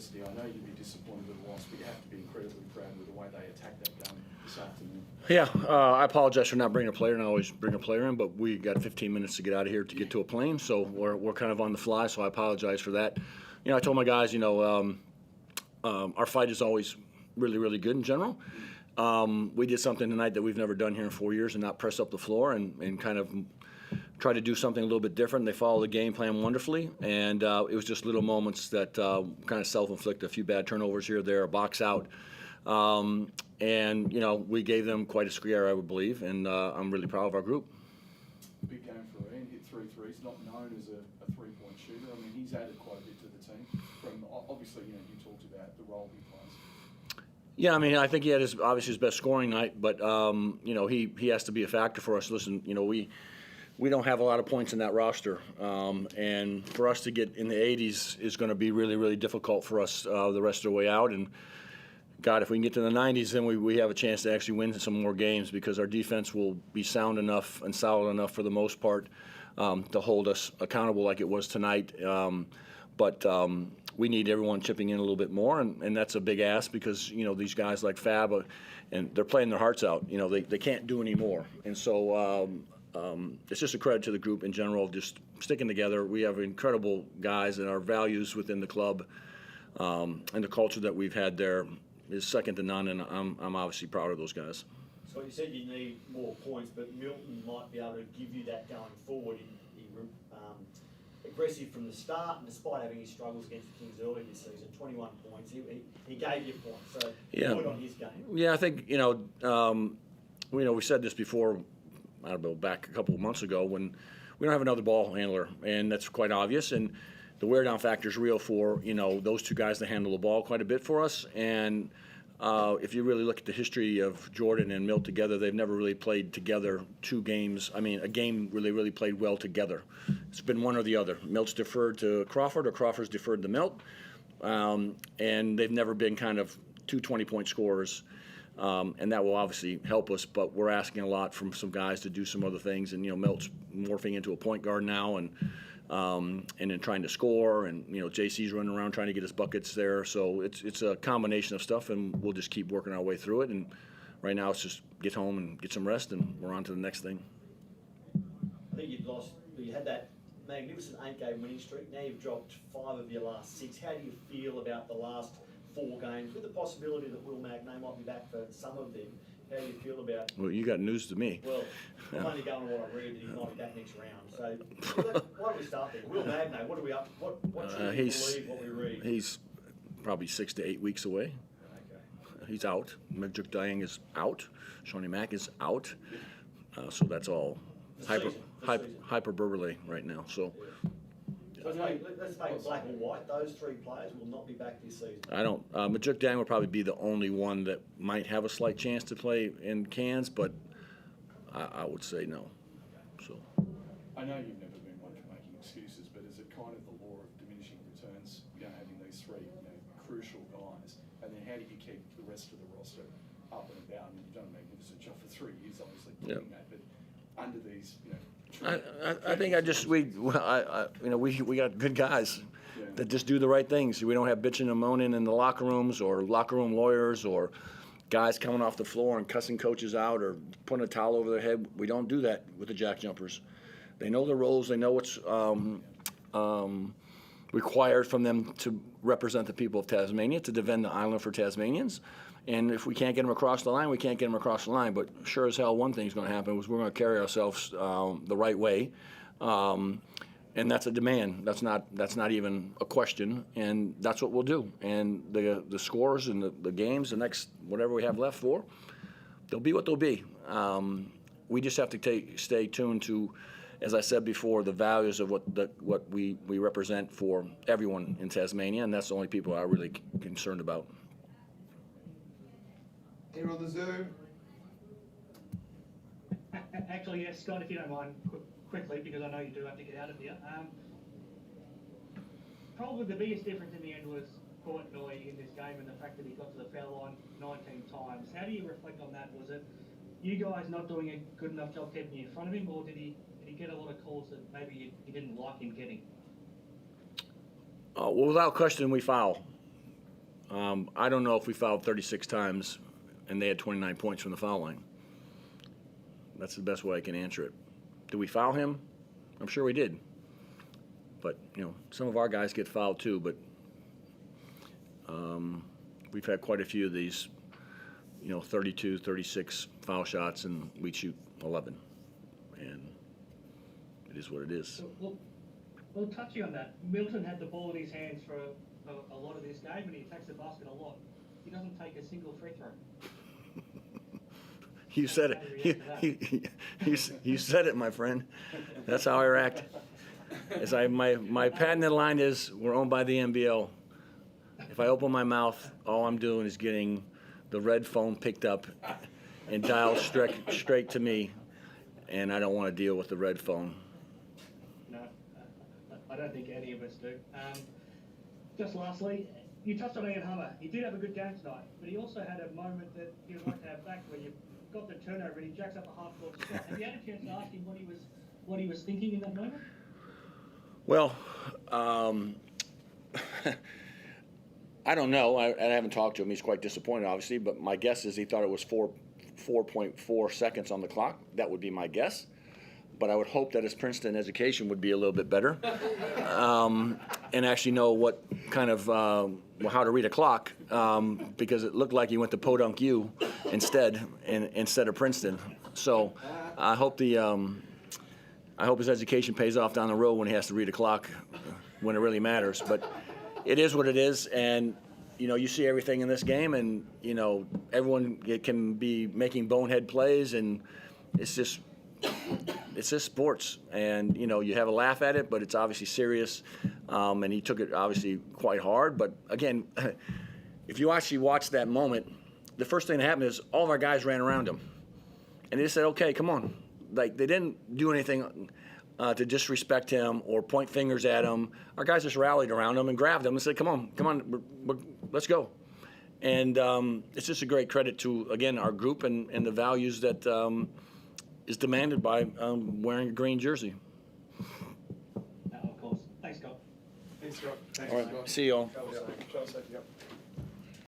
adversity. I know you'd be disappointed with the loss, but you have to be incredibly proud with the way they attacked that game this afternoon. Yeah, I apologize for not bringing a player, and I always bring a player in, but we got 15 minutes to get out of here to get to a plane, so we're kind of on the fly, so I apologize for that. I told my guys, our fight is always really, really good in general. We did something tonight that we've never done here in 4 years and not press up the floor and kind of try to do something a little bit different. They followed the game plan wonderfully, and it was just little moments that kind of self-inflict, a few bad turnovers here or there, a box out. And we gave them quite a scare, I would believe, and I'm really proud of our group. Big game for Ian, hit 3 threes, not known as a three-point shooter. I mean, he's added quite a bit to the team. From obviously, you talked about the role he plays. Yeah, I mean, I think he had obviously his best scoring night, but he has to be a factor for us. Listen, we don't have a lot of points in that roster, and for us to get in the 80s is going to be really, really difficult for us the rest of the way out. And God, if we can get to the 90s, then we have a chance to actually win some more games because our defense will be sound enough and solid enough for the most part to hold us accountable like it was tonight. But we need everyone chipping in a little bit more, and that's a big ask because these guys like Fab, and they're playing their hearts out. They can't do any more, and so it's just a credit to the group in general, just sticking together. We have incredible guys, and our values within the club and the culture that we've had there is second to none, and I'm obviously proud of those guys. So you said you need more points, but Milton might be able to give you that going forward. He aggressive from the start, and despite having his struggles against the Kings early this season, 21 points, he gave you points. So point on his game. Yeah, I think we said this before. I don't know, back a couple of months ago when we don't have another ball handler, and that's quite obvious. And the wear down factor is real for those two guys that handle the ball quite a bit for us. And if you really look at the history of Jordan and Milt together, they've never really played together 2 games. I mean, a game really played well together. It's been one or the other. Milt's deferred to Crawford, or Crawford's deferred to Milt, and they've never been kind of 2 20-point scorers. And that will obviously help us, but we're asking a lot from some guys to do some other things. And Milt's morphing into a point guard now, and then trying to score, and JC's running around trying to get his buckets there. So it's a combination of stuff, and we'll just keep working our way through it. And right now, it's just get home and get some rest, and we're on to the next thing. I think you had that magnificent 8-game winning streak. Now you've dropped 5 of your last 6. How do you feel about the last 4 games, with the possibility that Will Magnay might be back for some of them? How do you feel about? Well, you got news to me. Well, I'm only going on what I read that he might be back next round. So why don't we start there? Will Magnay, what are we up? What should we believe what we read? He's probably 6 to 8 weeks away. Okay. He's out. Medjuk Dayang is out. Shawnee Mack is out. So that's all hyperbole right now. So. So let's make it black and white. Those 3 players will not be back this season. I don't. Medjuk Dayang would probably be the only one that might have a slight chance to play in Cairns, but I would say no. So. I know you've never been one for making excuses, but is it kind of the law of diminishing returns? Having these 3 crucial guys, and then how do you keep the rest of the roster up and about? I mean, you've done a magnificent job for 3 years, obviously doing that, but under these, I think we got good guys that just do the right things. We don't have bitching and moaning in the locker rooms, or locker room lawyers, or guys coming off the floor and cussing coaches out or putting a towel over their head. We don't do that with the Jack Jumpers. They know the roles. They know what's required from them to represent the people of Tasmania, to defend the island for Tasmanians. And if we can't get them across the line, we can't get them across the line. But sure as hell, one thing's going to happen is we're going to carry ourselves the right way, and that's a demand. That's not even a question, and that's what we'll do. And the scores and the games, the next whatever we have left for, they'll be what they'll be. We just have to stay tuned to, as I said before, the values of what we represent for everyone in Tasmania, and that's the only people I'm really concerned about. Here on the Zoom. Actually, yes, Scott, if you don't mind, quickly, because I know you do have to get out of here. Probably the biggest difference in the end was Portnoy in this game, and the fact that he got to the foul line 19 times. How do you reflect on that? Was it you guys not doing a good enough job keeping you in front of him, or did he get a lot of calls that maybe you didn't like him getting? Well, without question, we foul. I don't know if we fouled 36 times and they had 29 points from the foul line. That's the best way I can answer it. Did we foul him? I'm sure we did. But, some of our guys get fouled too, but we've had quite a few of these, 32, 36 foul shots, and we shoot 11. And it is what it is. Well, touching on that, Milton had the ball in his hands for a lot of this game, and he attacks the basket a lot. He doesn't take a single free throw. You said it. You said it, my friend. That's how I react. My patented line is, we're owned by the NBL. If I open my mouth, all I'm doing is getting the red phone picked up and dialed straight to me, and I don't want to deal with the red phone. No, I don't think any of us do. Just lastly, you touched on Ian Hummer. He did have a good game tonight, but he also had a moment that he would like to have back where you got the turnover and he jacks up a half-court shot. Have you had a chance to ask him what he was thinking in that moment? Well, I don't know. I haven't talked to him. He's quite disappointed, obviously, but my guess is he thought it was 4.4 seconds on the clock. That would be my guess. But I would hope that his Princeton education would be a little bit better and actually know what kind of how to read a clock, because it looked like he went to Podunk U instead of Princeton. So I hope his education pays off down the road when he has to read a clock when it really matters. But it is what it is, and you see everything in this game, and everyone can be making bonehead plays, and it's just sports, and you have a laugh at it, but it's obviously serious, and he took it obviously quite hard. But again, if you actually watch that moment, the first thing that happened is all of our guys ran around him, and they just said, "Okay, come on." Like, they didn't do anything to disrespect him or point fingers at him. Our guys just rallied around him and grabbed him and said, "Come on, let's go." And it's just a great credit to, again, our group and the values that is demanded by wearing a green jersey. Of course. Thanks, Scott. Thanks, Scott. All right, see you all. Travel safe. Yep.